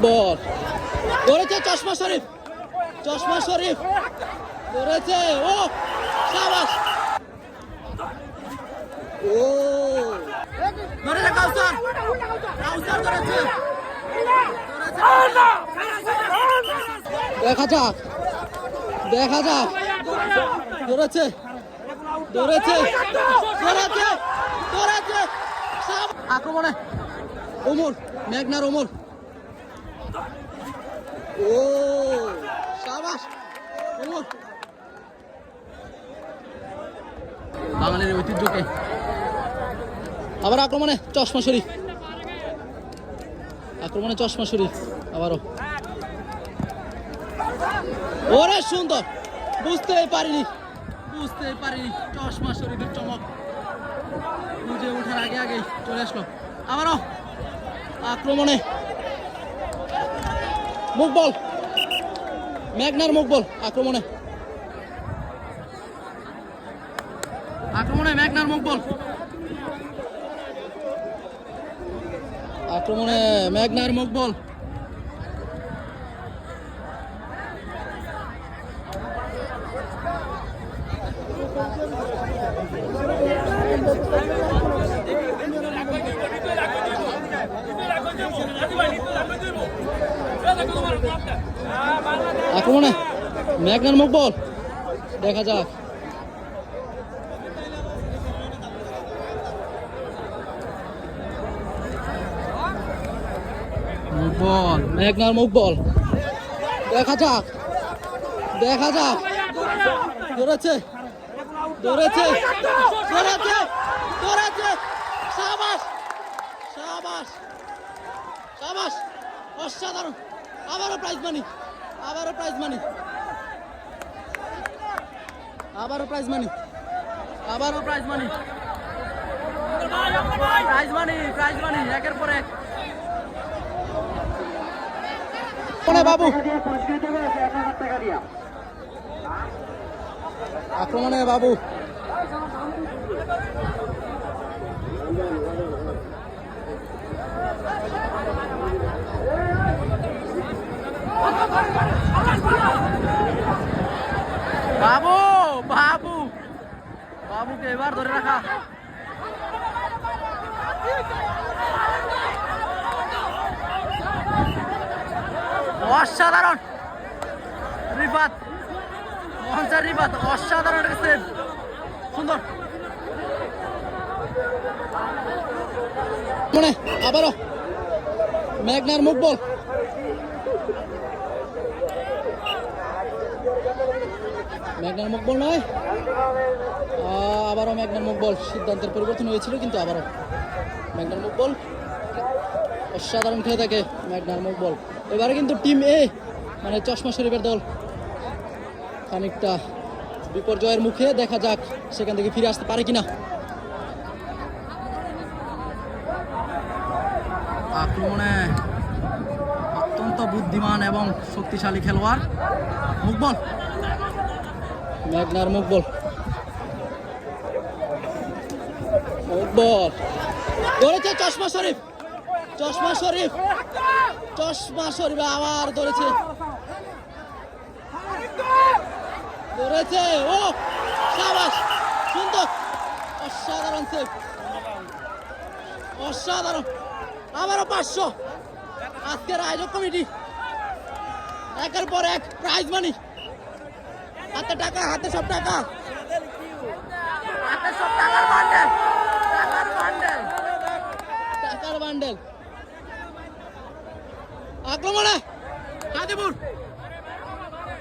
বল ধরেছে চশমা শরীফ, চশমা শরীফ ধরেছে। ও শাবাশ, ও ধরেছে কাউসার, কাউসার ধরেছে। দেখা যাক, দেখা যাক, ধরেছে, ধরেছে, ধরেছে, ধরেছে। আক্রমণে ওমর, মেঘনার ওমর। ও শাবাশ ওমর, বাঙালির ঐতিহ্যকে। আবার আক্রমণে চশমা শরীফ, আক্রমণে চশমা শরীফ আবারও। ওরে সুন্দর, বুঝতেই পারিনি, বুঝতেই পারিনি চশমা শরীফের চমক বুঝে ওঠার আগে আগেই চলে আসলো। আবারও আক্রমণে মুকবল, মেঘনার মুকবল। আক্রমণে, আক্রমণে মেঘনার মুকবল, আক্রমণে মেঘনার মুকবল। আক্রমণে মেঘনার মুকবল, দেখা যাক। মুকবল, মেঘনার মুকবল, দেখা যাক, দেখা যাক। ধরেছে, ধরেছে, ধরেছে, ধরেছে। শাবাশ, শাবাশ, শাবাশ, অসাধারণ। আবারও প্রাইজ মানি, আবারও প্রাইজ মানি, আবারও প্রাইজ মানি, আবারও prize money, prize money, prize money একের পর এক। বাবু আক্রমণে বাবু, বাবু, বাবু, বাবুকে এবার ধরে রাখা। অসাধারণ রিফাত, মহানসার রিফাত, অসাধারণ সেভ, সুন্দর। মানে আবারও মেঘনার মুকবল, মেঘনার মুকবল নয়, আবারও মেঘনার মুকবল। সিদ্ধান্তের পরিবর্তন হয়েছিল কিন্তু আবারও মেঘনার মুকবল। অসাধারণ খেলে থাকে মেঘনার মুকবল। এবারে কিন্তু টিম এ মানে চশমা শরীফের দল খানিকটা বিপর্যয়ের মুখে। দেখা যাক সেখান থেকে ফিরে আসতে পারে কিনা। আক্রমণে অত্যন্ত বুদ্ধিমান এবং শক্তিশালী খেলোয়াড় মুকবল, মেঘনার মুকবল, মুকবল ধরেছে চশমা শরীফ, চশমা শরীফ, চশমা শরীফ আবার ধরেছে, ধরেছে। ও শাবাশ, সুন্দর, অসাধারণ সেভ, অসাধারণ। আবারও 500। আজকের আয়োজক কমিটি একের পর এক প্রাইজ মানি। হাতে টাকা, হাতে সব টাকা, হাতে সব টাকার বান্ডেল, টাকার বান্ডেল, টাকার বান্ডেল। আক্রমণে হাদিপুর,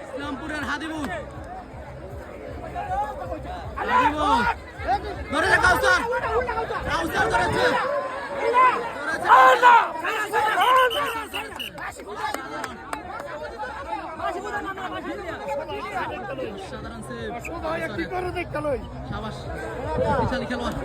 ইসলামপুরের হাদিপুর, হাদিপুর ধরেছে কাউসার, কাউসার ধরেছে, সাধারণ সেভ, শাবাশ, শক্তিশালী খেলোয়াড়।